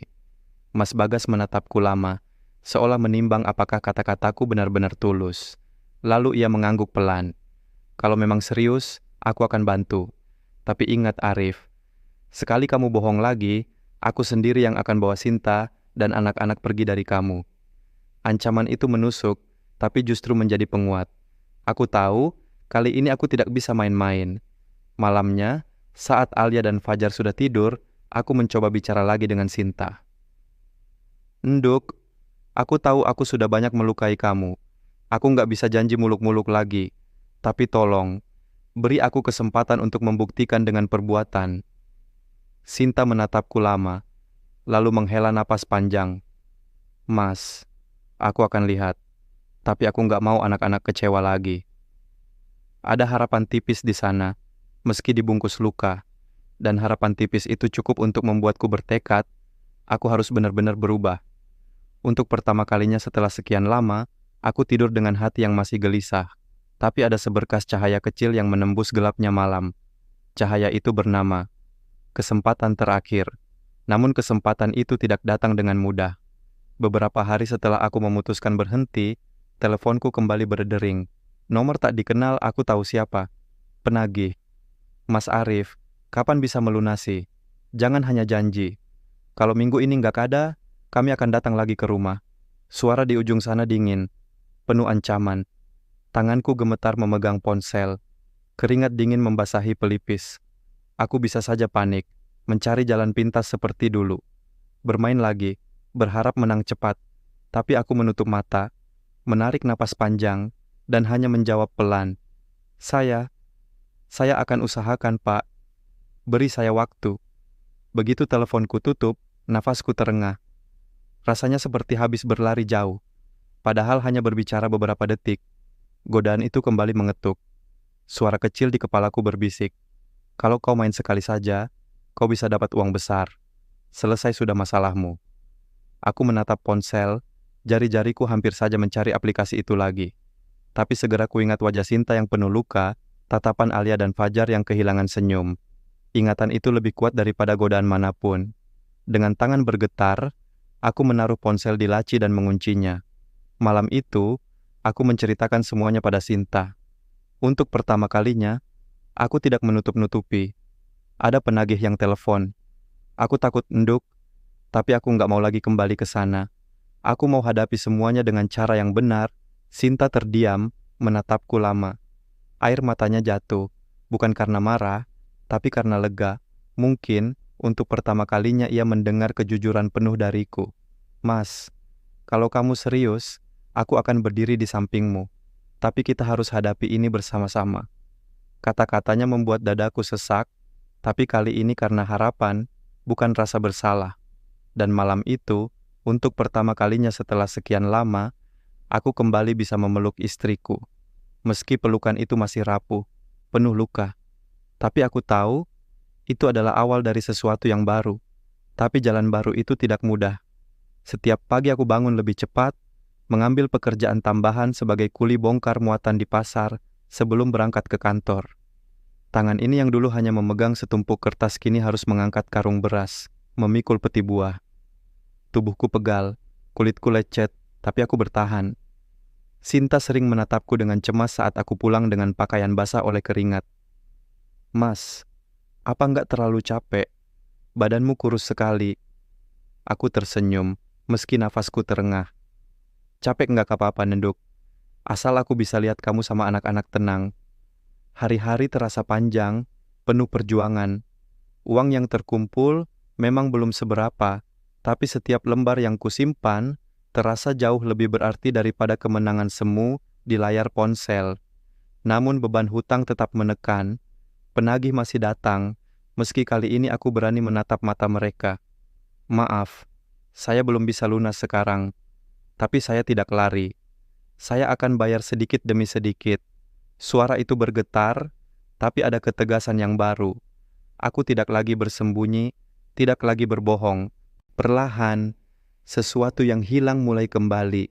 Mas Bagas menatapku lama, seolah menimbang apakah kata-kataku benar-benar tulus. Lalu ia mengangguk pelan. "Kalau memang serius, aku akan bantu. Tapi ingat Arif, sekali kamu bohong lagi, aku sendiri yang akan bawa Sinta dan anak-anak pergi dari kamu." Ancaman itu menusuk, tapi justru menjadi penguat. Aku tahu, kali ini aku tidak bisa main-main. Malamnya, saat Alia dan Fajar sudah tidur, aku mencoba bicara lagi dengan Sinta. "Nduk, aku tahu aku sudah banyak melukai kamu. Aku nggak bisa janji muluk-muluk lagi. Tapi tolong, beri aku kesempatan untuk membuktikan dengan perbuatan." Sinta menatapku lama, lalu menghela napas panjang. "Mas, aku akan lihat. Tapi aku nggak mau anak-anak kecewa lagi." Ada harapan tipis di sana, meski dibungkus luka. Dan harapan tipis itu cukup untuk membuatku bertekad, aku harus benar-benar berubah. Untuk pertama kalinya setelah sekian lama, aku tidur dengan hati yang masih gelisah. Tapi ada seberkas cahaya kecil yang menembus gelapnya malam. Cahaya itu bernama kesempatan terakhir. Namun kesempatan itu tidak datang dengan mudah. Beberapa hari setelah aku memutuskan berhenti, teleponku kembali berdering. Nomor tak dikenal, aku tahu siapa. Penagih. "Mas Arif, kapan bisa melunasi? Jangan hanya janji. Kalau minggu ini nggak ada, kami akan datang lagi ke rumah." Suara di ujung sana dingin, penuh ancaman. Tanganku gemetar memegang ponsel. Keringat dingin membasahi pelipis. Aku bisa saja panik, mencari jalan pintas seperti dulu. Bermain lagi, berharap menang cepat. Tapi aku menutup mata, menarik napas panjang, dan hanya menjawab pelan, Saya akan usahakan, Pak. Beri saya waktu." Begitu teleponku tutup, nafasku terengah. Rasanya seperti habis berlari jauh. Padahal hanya berbicara beberapa detik. Godaan itu kembali mengetuk. Suara kecil di kepalaku berbisik, "Kalau kau main sekali saja, kau bisa dapat uang besar. Selesai sudah masalahmu." Aku menatap ponsel, jari-jariku hampir saja mencari aplikasi itu lagi. Tapi segera kuingat wajah Sinta yang penuh luka, tatapan Alia dan Fajar yang kehilangan senyum. Ingatan itu lebih kuat daripada godaan manapun. Dengan tangan bergetar, aku menaruh ponsel di laci dan menguncinya. Malam itu, aku menceritakan semuanya pada Sinta. Untuk pertama kalinya, aku tidak menutup-nutupi. Ada penagih yang telepon. Aku takut Nduk, tapi aku nggak mau lagi kembali ke sana. Aku mau hadapi semuanya dengan cara yang benar. Sinta terdiam, menatapku lama. Air matanya jatuh, bukan karena marah, tapi karena lega. Mungkin, untuk pertama kalinya ia mendengar kejujuran penuh dariku. "Mas, kalau kamu serius, aku akan berdiri di sampingmu. Tapi kita harus hadapi ini bersama-sama." Kata-katanya membuat dadaku sesak, tapi kali ini karena harapan, bukan rasa bersalah. Dan malam itu, untuk pertama kalinya setelah sekian lama, aku kembali bisa memeluk istriku. Meski pelukan itu masih rapuh, penuh luka. Tapi aku tahu, itu adalah awal dari sesuatu yang baru. Tapi jalan baru itu tidak mudah. Setiap pagi aku bangun lebih cepat, mengambil pekerjaan tambahan sebagai kuli bongkar muatan di pasar sebelum berangkat ke kantor. Tangan ini yang dulu hanya memegang setumpuk kertas kini harus mengangkat karung beras, memikul peti buah. Tubuhku pegal, kulitku lecet, tapi aku bertahan. Sinta sering menatapku dengan cemas saat aku pulang dengan pakaian basah oleh keringat. "Mas, Apa nggak terlalu capek? Badanmu kurus sekali. Aku tersenyum, meski nafasku terengah. Capek nggak apa-apa, Nenduk. Asal aku bisa lihat kamu sama anak-anak tenang. Hari-hari terasa panjang, penuh perjuangan. Uang yang terkumpul memang belum seberapa, tapi setiap lembar yang kusimpan terasa jauh lebih berarti daripada kemenangan semu di layar ponsel. Namun beban hutang tetap menekan. Penagih masih datang, meski kali ini aku berani menatap mata mereka. Maaf, saya belum bisa lunas sekarang, tapi saya tidak lari. Saya akan bayar sedikit demi sedikit. Suara itu bergetar, tapi ada ketegasan yang baru. Aku tidak lagi bersembunyi, tidak lagi berbohong. Perlahan, sesuatu yang hilang mulai kembali.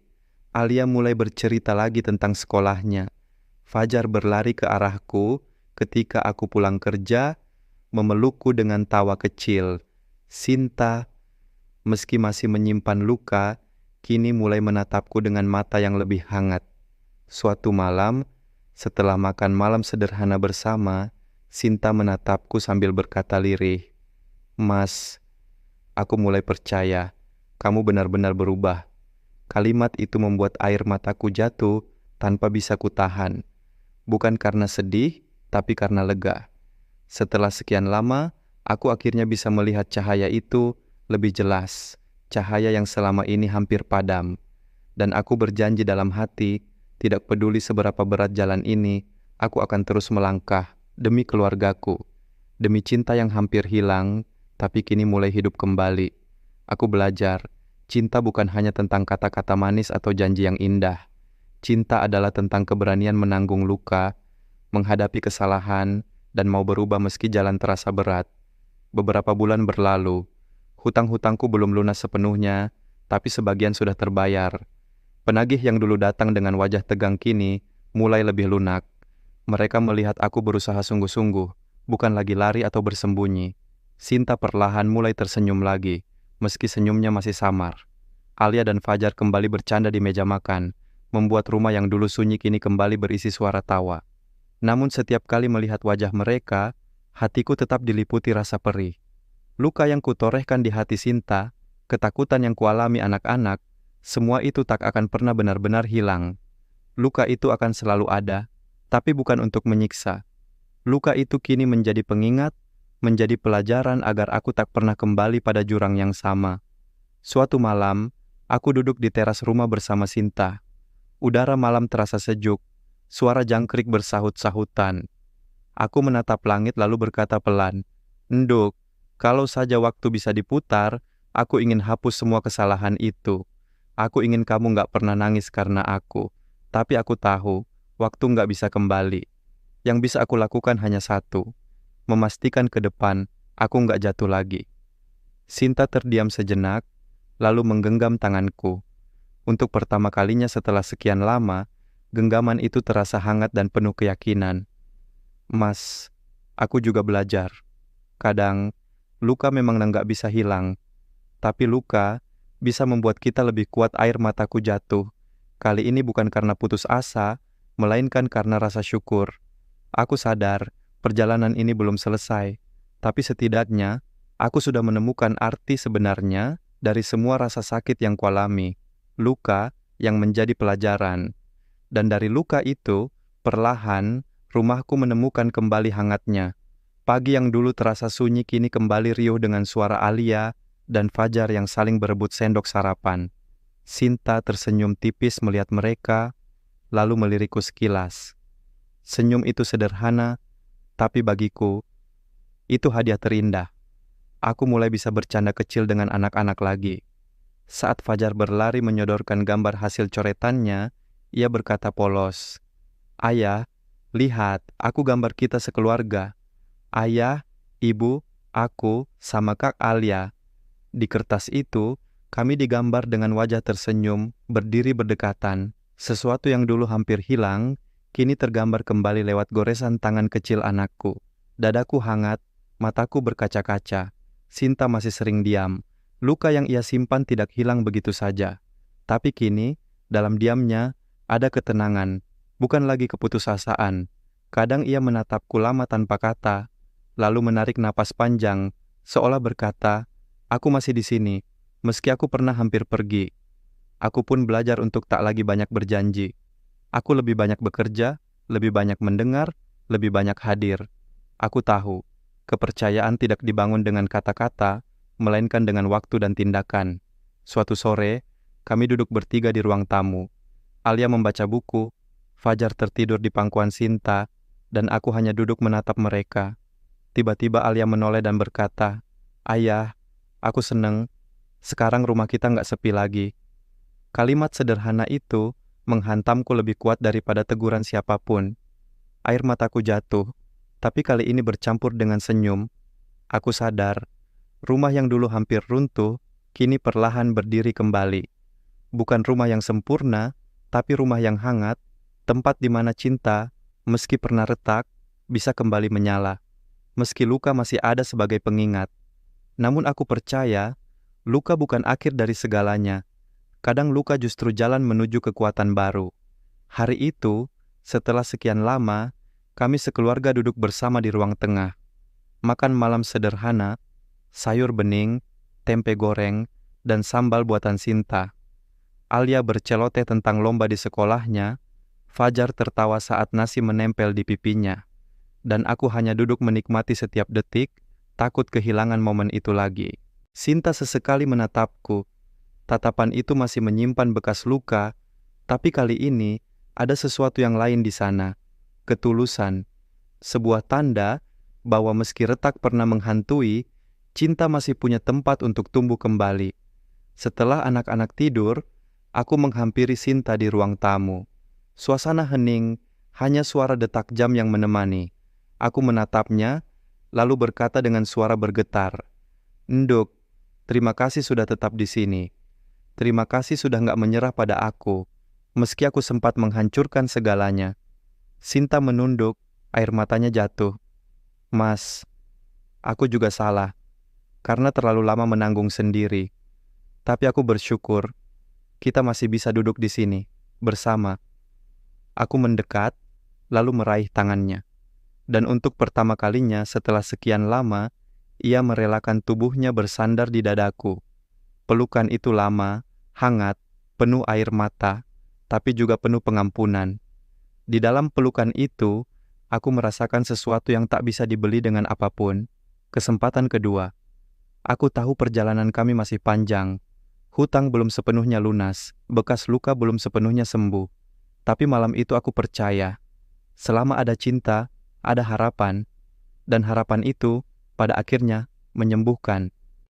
Alia mulai bercerita lagi tentang sekolahnya. Fajar berlari ke arahku ketika aku pulang kerja, memelukku dengan tawa kecil. Sinta, meski masih menyimpan luka, kini mulai menatapku dengan mata yang lebih hangat. Suatu malam, setelah makan malam sederhana bersama, Sinta menatapku sambil berkata lirih, "Mas, aku mulai percaya, kamu benar-benar berubah." Kalimat itu membuat air mataku jatuh tanpa bisa kutahan. Bukan karena sedih, tapi karena lega. Setelah sekian lama, aku akhirnya bisa melihat cahaya itu lebih jelas. Cahaya yang selama ini hampir padam. Dan aku berjanji dalam hati, tidak peduli seberapa berat jalan ini, aku akan terus melangkah demi keluargaku. Demi cinta yang hampir hilang, tapi kini mulai hidup kembali. Aku belajar, cinta bukan hanya tentang kata-kata manis atau janji yang indah. Cinta adalah tentang keberanian menanggung luka, menghadapi kesalahan, dan mau berubah meski jalan terasa berat. Beberapa bulan berlalu, hutang-hutangku belum lunas sepenuhnya, tapi sebagian sudah terbayar. Penagih yang dulu datang dengan wajah tegang kini mulai lebih lunak. Mereka melihat aku berusaha sungguh-sungguh, bukan lagi lari atau bersembunyi. Sinta perlahan mulai tersenyum lagi, meski senyumnya masih samar. Alia dan Fajar kembali bercanda di meja makan, membuat rumah yang dulu sunyi kini kembali berisi suara tawa. Namun setiap kali melihat wajah mereka, hatiku tetap diliputi rasa perih. Luka yang kutorehkan di hati Sinta, ketakutan yang kualami anak-anak, semua itu tak akan pernah benar-benar hilang. Luka itu akan selalu ada, tapi bukan untuk menyiksa. Luka itu kini menjadi pengingat, menjadi pelajaran agar aku tak pernah kembali pada jurang yang sama. Suatu malam, aku duduk di teras rumah bersama Sinta. Udara malam terasa sejuk, suara jangkrik bersahut-sahutan. Aku menatap langit lalu berkata pelan, "Nduk, kalau saja waktu bisa diputar, aku ingin hapus semua kesalahan itu. Aku ingin kamu gak pernah nangis karena aku. Tapi aku tahu, waktu gak bisa kembali. Yang bisa aku lakukan hanya satu, memastikan ke depan, aku gak jatuh lagi." Sinta terdiam sejenak, lalu menggenggam tanganku. Untuk pertama kalinya setelah sekian lama, genggaman itu terasa hangat dan penuh keyakinan. "Mas, aku juga belajar. Kadang, luka memang nggak bisa hilang. Tapi luka bisa membuat kita lebih kuat." Air mataku jatuh. Kali ini bukan karena putus asa, melainkan karena rasa syukur. Aku sadar, perjalanan ini belum selesai. Tapi setidaknya, aku sudah menemukan arti sebenarnya dari semua rasa sakit yang kualami. Luka yang menjadi pelajaran. Dan dari luka itu, perlahan, rumahku menemukan kembali hangatnya. Pagi yang dulu terasa sunyi kini kembali riuh dengan suara Alia dan Fajar yang saling berebut sendok sarapan. Sinta tersenyum tipis melihat mereka, lalu melirikku sekilas. Senyum itu sederhana, tapi bagiku, itu hadiah terindah. Aku mulai bisa bercanda kecil dengan anak-anak lagi. Saat Fajar berlari menyodorkan gambar hasil coretannya, ia berkata polos, "Ayah, lihat, aku gambar kita sekeluarga. Ayah, ibu, aku, sama Kak Alia. Di kertas itu, kami digambar dengan wajah tersenyum, berdiri berdekatan. Sesuatu yang dulu hampir hilang, kini tergambar kembali lewat goresan tangan kecil anakku. Dadaku hangat, mataku berkaca-kaca. Sinta masih sering diam. Luka yang ia simpan tidak hilang begitu saja. Tapi kini, dalam diamnya, ada ketenangan, bukan lagi keputusasaan. Kadang ia menatapku lama tanpa kata, lalu menarik napas panjang, seolah berkata, "Aku masih di sini, meski aku pernah hampir pergi. Aku pun belajar untuk tak lagi banyak berjanji. Aku lebih banyak bekerja, lebih banyak mendengar, lebih banyak hadir. Aku tahu, kepercayaan tidak dibangun dengan kata-kata, melainkan dengan waktu dan tindakan." Suatu sore, kami duduk bertiga di ruang tamu. Alia membaca buku, Fajar tertidur di pangkuan Sinta, dan aku hanya duduk menatap mereka. Tiba-tiba Alia menoleh dan berkata, "Ayah, aku seneng. Sekarang rumah kita nggak sepi lagi." Kalimat sederhana itu menghantamku lebih kuat daripada teguran siapapun. Air mataku jatuh, tapi kali ini bercampur dengan senyum. Aku sadar, rumah yang dulu hampir runtuh, kini perlahan berdiri kembali. Bukan rumah yang sempurna, tapi rumah yang hangat, tempat di mana cinta, meski pernah retak, bisa kembali menyala. Meski luka masih ada sebagai pengingat. Namun aku percaya, luka bukan akhir dari segalanya. Kadang luka justru jalan menuju kekuatan baru. Hari itu, setelah sekian lama, kami sekeluarga duduk bersama di ruang tengah. Makan malam sederhana, sayur bening, tempe goreng, dan sambal buatan Sinta. Alia berceloteh tentang lomba di sekolahnya, Fajar tertawa saat nasi menempel di pipinya, dan aku hanya duduk menikmati setiap detik, takut kehilangan momen itu lagi. Sinta sesekali menatapku. Tatapan itu masih menyimpan bekas luka, tapi kali ini ada sesuatu yang lain di sana. Ketulusan, sebuah tanda bahwa meski retak pernah menghantui, cinta masih punya tempat untuk tumbuh kembali. Setelah anak-anak tidur, aku menghampiri Sinta di ruang tamu. Suasana hening, hanya suara detak jam yang menemani. Aku menatapnya, lalu berkata dengan suara bergetar, "Nduk, terima kasih sudah tetap di sini. Terima kasih sudah nggak menyerah pada aku, meski aku sempat menghancurkan segalanya." Sinta menunduk, air matanya jatuh. "Mas, aku juga salah, karena terlalu lama menanggung sendiri. Tapi aku bersyukur, kita masih bisa duduk di sini, bersama." Aku mendekat, lalu meraih tangannya. Dan untuk pertama kalinya setelah sekian lama, ia merelakan tubuhnya bersandar di dadaku. Pelukan itu lama, hangat, penuh air mata, tapi juga penuh pengampunan. Di dalam pelukan itu, aku merasakan sesuatu yang tak bisa dibeli dengan apapun. Kesempatan kedua. Aku tahu perjalanan kami masih panjang. Hutang belum sepenuhnya lunas, bekas luka belum sepenuhnya sembuh. Tapi malam itu aku percaya, selama ada cinta, ada harapan, dan harapan itu pada akhirnya menyembuhkan.